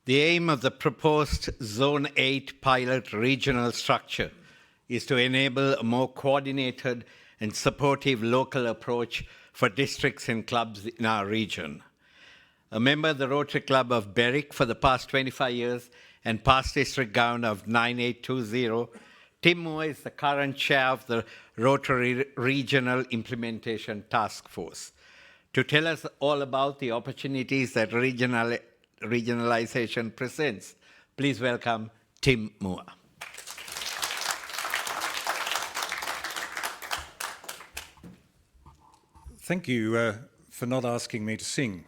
The aim of the proposed Zone 8 pilot regional structure is to enable a more coordinated and supportive local approach for districts and clubs in our region. A member of the Rotary Club of Berwick for the past 25 years and past district governor of 9820, Tim Moore is the current chair of the Rotary Regional Implementation Task Force. To tell us all about the opportunities that regionalisation presents, please welcome Tim Moore. Thank you for not asking me to sing.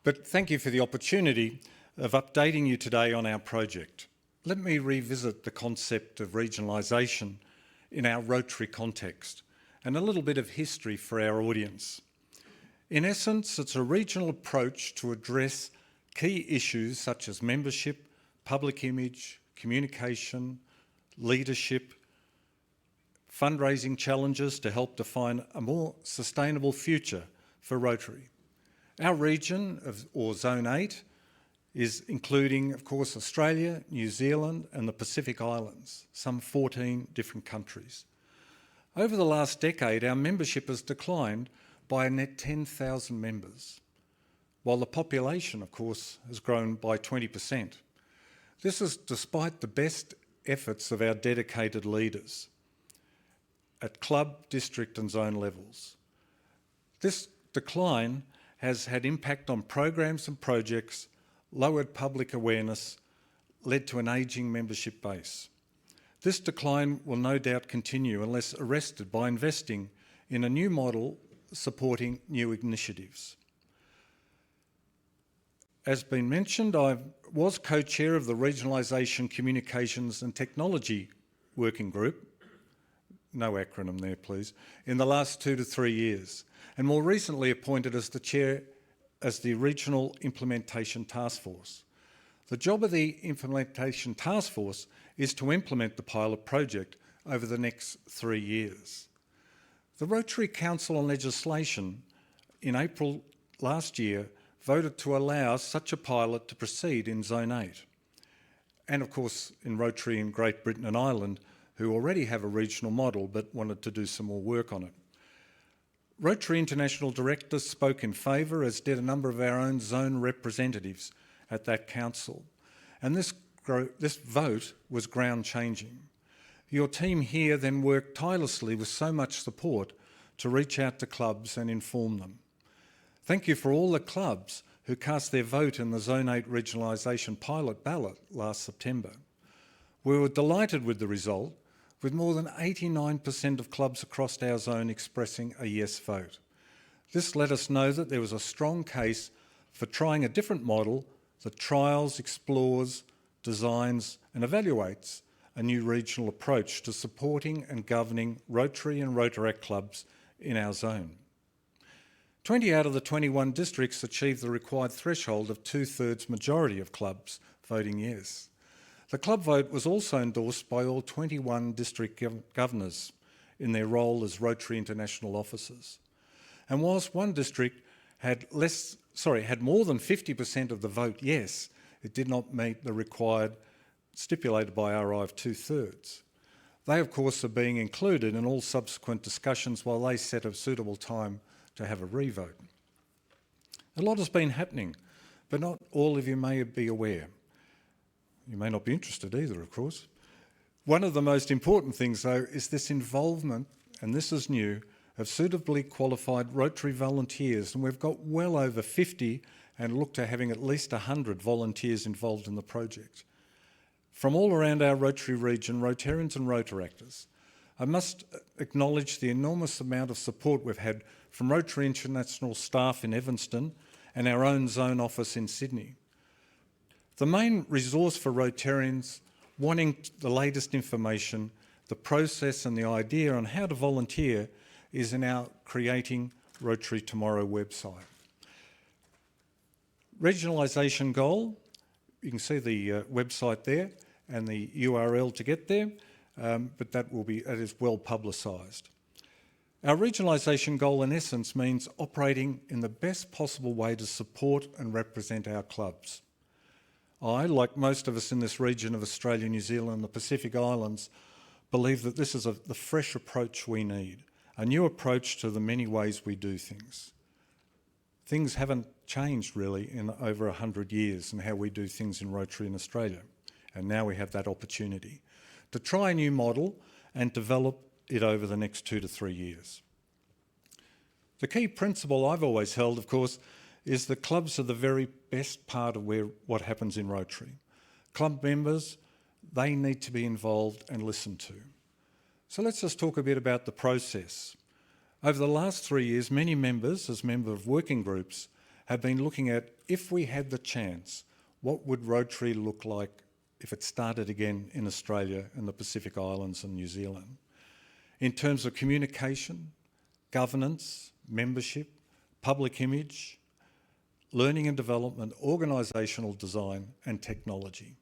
But thank you for the opportunity of updating you today on our project. Let me revisit the concept of regionalisation in our Rotary context and a little bit of history for our audience. In essence, it's a regional approach to address key issues such as membership, public image, communication, leadership, fundraising challenges to help define a more sustainable future for Rotary. Our region, or Zone 8, is including, of course, Australia, New Zealand and the Pacific Islands, some 14 different countries. Over the last decade, our membership has declined by a net 10,000 members, while the population, of course, has grown by 20%. This is despite the best efforts of our dedicated leaders at club, district and zone levels. This decline has had impact on programs and projects, lowered public awareness, led to an ageing membership base. This decline will no doubt continue unless arrested by investing in a new model supporting new initiatives. As been mentioned, I was co-chair of the Regionalisation Communications and Technology Working Group, no acronym there please, in the last 2 to 3 years, and more recently appointed as the chair as the Regional Implementation Task Force. The job of the Implementation Task Force is to implement the pilot project over the next 3 years. The Rotary Council on Legislation in April last year voted to allow such a pilot to proceed in Zone 8. And of course in Rotary in Great Britain and Ireland, who already have a regional model but wanted to do some more work on it. Rotary International directors spoke in favour, as did a number of our own zone representatives at that council. And this vote was ground-changing. Your team here then worked tirelessly with so much support to reach out to clubs and inform them. Thank you for all the clubs who cast their vote in the Zone 8 Regionalisation Pilot ballot last September. We were delighted with the result, with more than 89% of clubs across our zone expressing a yes vote. This let us know that there was a strong case for trying a different model that trials, explores, designs and evaluates a new regional approach to supporting and governing Rotary and Rotaract clubs in our zone. 20 out of the 21 districts achieved the required threshold of 2/3 majority of clubs voting yes. The club vote was also endorsed by all 21 district governors in their role as Rotary International officers. And whilst one district had more than 50% of the vote yes, it did not meet the required stipulated by RI of 2/3. They, of course, are being included in all subsequent discussions while they set a suitable time to have a revote. A lot has been happening, but not all of you may be aware. You may not be interested either, of course. One of the most important things, though, is this involvement, and this is new, of suitably qualified Rotary volunteers, and we've got well over 50 and look to having at least 100 volunteers involved in the project. From all around our Rotary region, Rotarians and Rotaractors, I must acknowledge the enormous amount of support we've had from Rotary International staff in Evanston and our own zone office in Sydney. The main resource for Rotarians wanting the latest information, the process and the idea on how to volunteer is in our Creating Rotary Tomorrow website. Regionalisation goal, you can see the website there and the URL to get there, but that is well publicised. Our regionalisation goal in essence means operating in the best possible way to support and represent our clubs. I, like most of us in this region of Australia, New Zealand and the Pacific Islands, believe that this is the fresh approach we need, a new approach to the many ways we do things. Things haven't changed really in over 100 years in how we do things in Rotary in Australia, and now we have that opportunity to try a new model and develop it over the next 2 to 3 years. The key principle I've always held, of course, is that clubs are the very best part of what happens in Rotary. Club members, they need to be involved and listened to. So let's just talk a bit about the process. Over the last 3 years, many members, as members of working groups, have been looking at, if we had the chance, what would Rotary look like if it started again in Australia and the Pacific Islands and New Zealand? In terms of communication, governance, membership, public image, learning and development, organisational design and technology.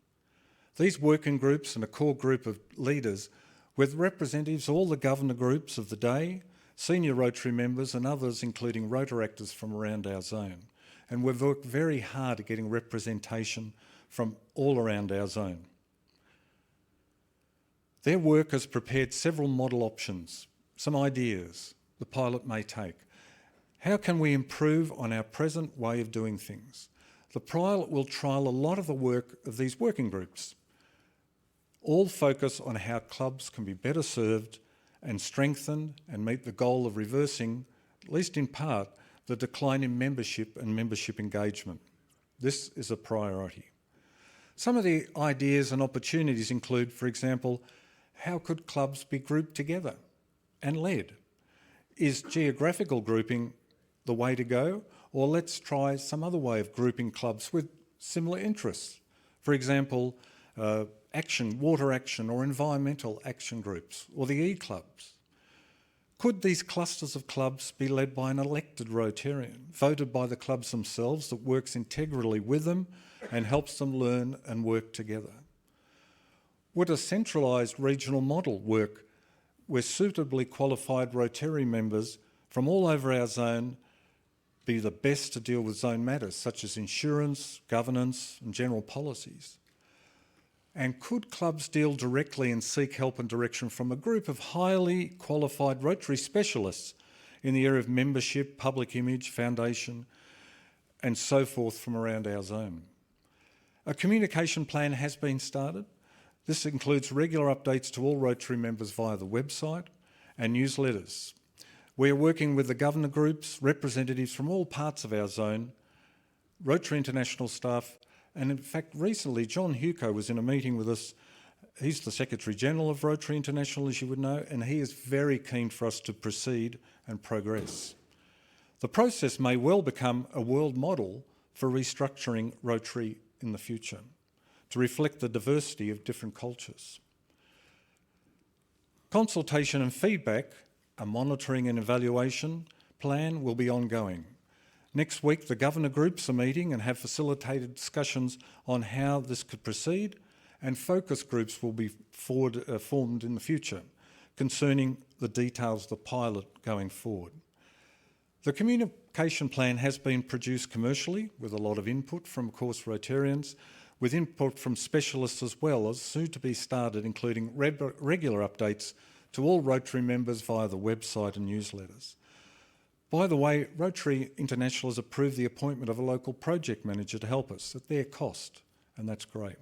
These working groups and a core group of leaders with representatives of all the governor groups of the day, senior Rotary members and others including Rotaractors from around our zone. And we've worked very hard at getting representation from all around our zone. Their work has prepared several model options, some ideas the pilot may take. How can we improve on our present way of doing things? The pilot will trial a lot of the work of these working groups. All focus on how clubs can be better served and strengthened and meet the goal of reversing, at least in part, the decline in membership and membership engagement. This is a priority. Some of the ideas and opportunities include, for example, how could clubs be grouped together and led? Is geographical grouping the way to go? Or let's try some other way of grouping clubs with similar interests. For example, water action or environmental action groups, or the E-clubs. Could these clusters of clubs be led by an elected Rotarian, voted by the clubs themselves, that works integrally with them and helps them learn and work together? Would a centralised regional model work where suitably qualified Rotary members from all over our zone be the best to deal with zone matters such as insurance, governance and general policies? And could clubs deal directly and seek help and direction from a group of highly qualified Rotary specialists in the area of membership, public image, foundation and so forth from around our zone? A communication plan has been started. This includes regular updates to all Rotary members via the website and newsletters. We are working with the governor groups, representatives from all parts of our zone, Rotary International staff, and in fact recently John Huco was in a meeting with us. He's the Secretary General of Rotary International, as you would know, and he is very keen for us to proceed and progress. The process may well become a world model for restructuring Rotary in the future, to reflect the diversity of different cultures. Consultation and feedback, a monitoring and evaluation plan will be ongoing. Next week, the governor groups are meeting and have facilitated discussions on how this could proceed, and focus groups will be formed in the future concerning the details of the pilot going forward. The communication plan has been produced commercially with a lot of input from, of course, Rotarians, with input from specialists as well, as soon to be started, including regular updates to all Rotary members via the website and newsletters. By the way, Rotary International has approved the appointment of a local project manager to help us at their cost, and that's great.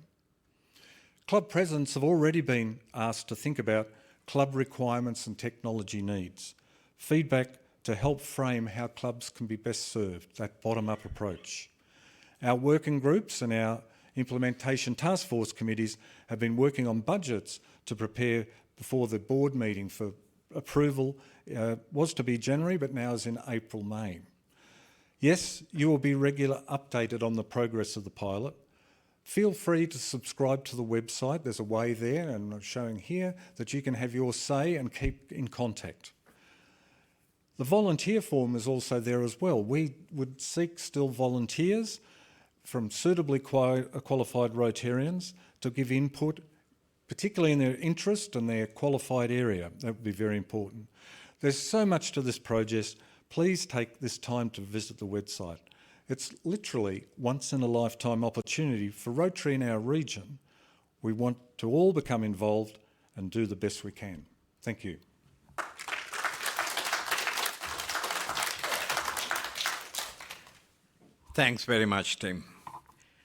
Club presidents have already been asked to think about club requirements and technology needs, feedback to help frame how clubs can be best served, that bottom-up approach. Our working groups and our implementation task force committees have been working on budgets to prepare before the board meeting for approval. Was to be January, but now is in April, May. Yes, you will be regularly updated on the progress of the pilot. Feel free to subscribe to the website. There's a way there, and I'm showing here, that you can have your say and keep in contact. The volunteer form is also there as well. We would seek still volunteers from suitably qualified Rotarians to give input, particularly in their interest and their qualified area. That would be very important. There's so much to this project. Please take this time to visit the website. It's literally once in a lifetime opportunity for Rotary in our region. We want to all become involved and do the best we can. Thank you. Thanks very much, Tim.